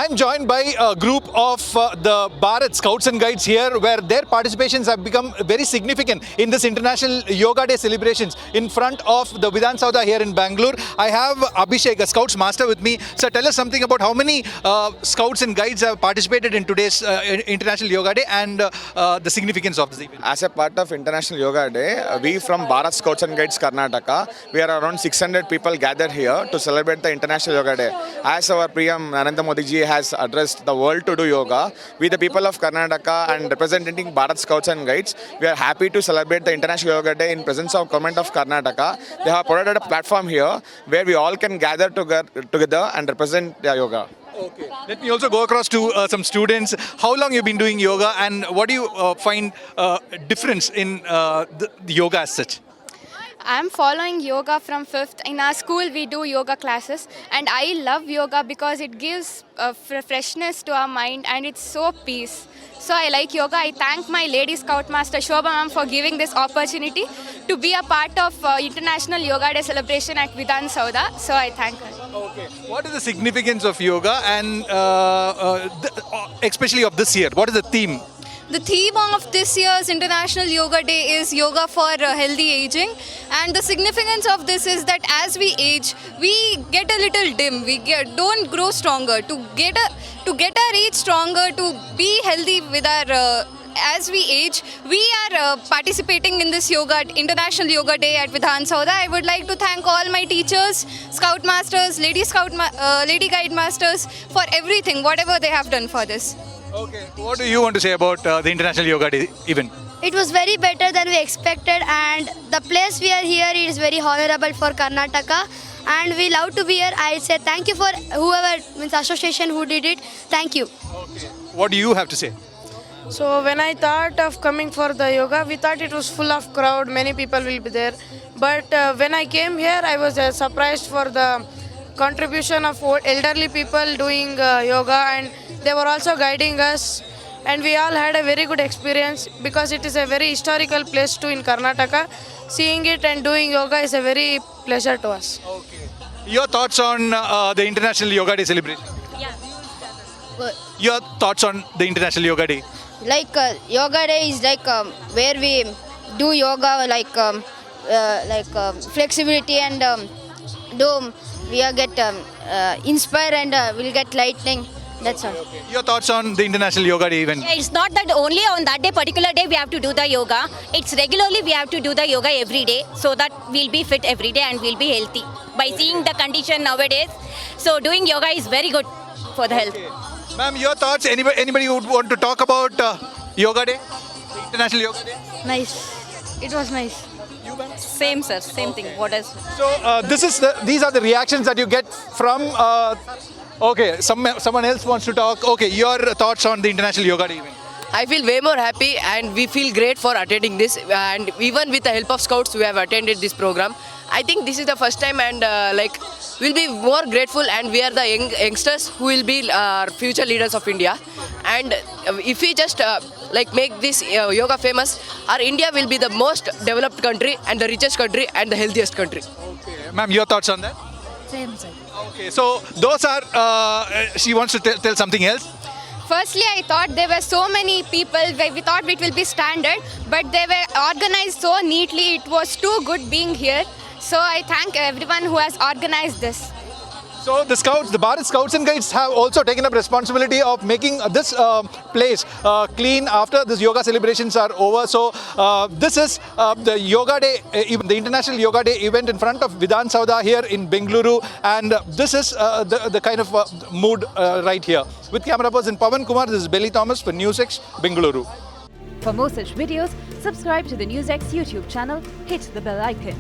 I'm joined by a group of the Bharat Scouts and Guides here, where their participations have become very significant in this International Yoga Day celebrations in front of the Vidhan Sauda here in Bangalore. I have Abhishek, a Scouts Master, with me. Sir, tell us something about how many Scouts and Guides have participated in today's International Yoga Day and the significance of this event. As a part of International Yoga Day, we from Bharat Scouts and Guides Karnataka, we are around 600 people gathered here to celebrate the International Yoga Day. As our PM Narendra Modi ji has addressed the world to do yoga, we the people of Karnataka and representing Bharat Scouts and Guides, we are happy to celebrate the International Yoga Day in presence of Government of Karnataka. They have provided a platform here where we all can gather together and represent the yoga. Okay. Let me also go across to some students. How long you've been doing yoga, and what do you find difference in the yoga as such? I'm following yoga from 5th. In our school, we do yoga classes, and I love yoga because it gives freshness to our mind and it's so peace. So I like yoga. I thank my Lady Scout Master Shobha ma'am for giving this opportunity to be a part of International Yoga Day celebration at Vidhan Sauda. So I thank her. Okay. What is the significance of yoga, and especially of this year? What is the theme? The theme of this year's International Yoga Day is yoga for healthy aging, and the significance of this is that as we age, we get a little dim. Don't grow stronger. To get our age stronger, to be healthy with our as we age, we are participating in this International Yoga Day at Vidhan Sauda. I would like to thank all my teachers, Scout Masters, Lady Guide Masters for everything, whatever they have done for this. Okay. What do you want to say about the International Yoga Day event? It was very better than we expected, and the place we are here is very honorable for Karnataka, and we love to be here. I say thank you for whoever association who did it. Thank you. Okay. What do you have to say? So when I thought of coming for the yoga, we thought it was full of crowd, many people will be there. But when I came here, I was surprised for the contribution of elderly people doing yoga, and they were also guiding us, and we all had a very good experience because it is a very historical place too in Karnataka. Seeing it and doing yoga is a very pleasure to us. Okay. Your thoughts on the International Yoga Day celebration? Yeah. Your thoughts on the International Yoga Day? Like yoga day is like where we do yoga flexibility and we are get inspired and we'll get lightning. That's all. Your thoughts on the International Yoga Day event? Yeah, it's not that only on that day, particular day, we have to do the yoga. It's regularly we have to do the yoga every day so that we'll be fit every day and we'll be healthy. By seeing the condition nowadays, so doing yoga is very good for the health. Ma'am, your thoughts? Anybody would want to talk about Yoga Day? The International Yoga Day? Nice. It was nice. You, ma'am? Same, sir. Same thing. What else? So these are the reactions that you get from. Okay, someone else wants to talk. Okay, your thoughts on the International Yoga Day event? I feel way more happy, and we feel great for attending this, and even with the help of Scouts we have attended this program. I think this is the first time, and we'll be more grateful, and we are the youngsters who will be our future leaders of India. And if we just make this yoga famous, our India will be the most developed country and the richest country and the healthiest country. Okay, ma'am, your thoughts on that? Same, same. Okay, so those are, she wants to tell something else. Firstly, I thought there were so many people. We thought it will be standard, but they were organized so neatly. It was too good being here. So I thank everyone who has organized this. So the Bharat Scouts and Guides have also taken up responsibility of making this place clean after this yoga celebrations are over. So this is the Yoga Day, the International Yoga Day event in front of Vidhan Sauda here in Bengaluru, and this is the kind of mood right here. With camera person Pawan Kumar, this is Belly Thomas for NewsX, Bengaluru. For more such videos, subscribe to the NewsX YouTube channel, hit the bell icon.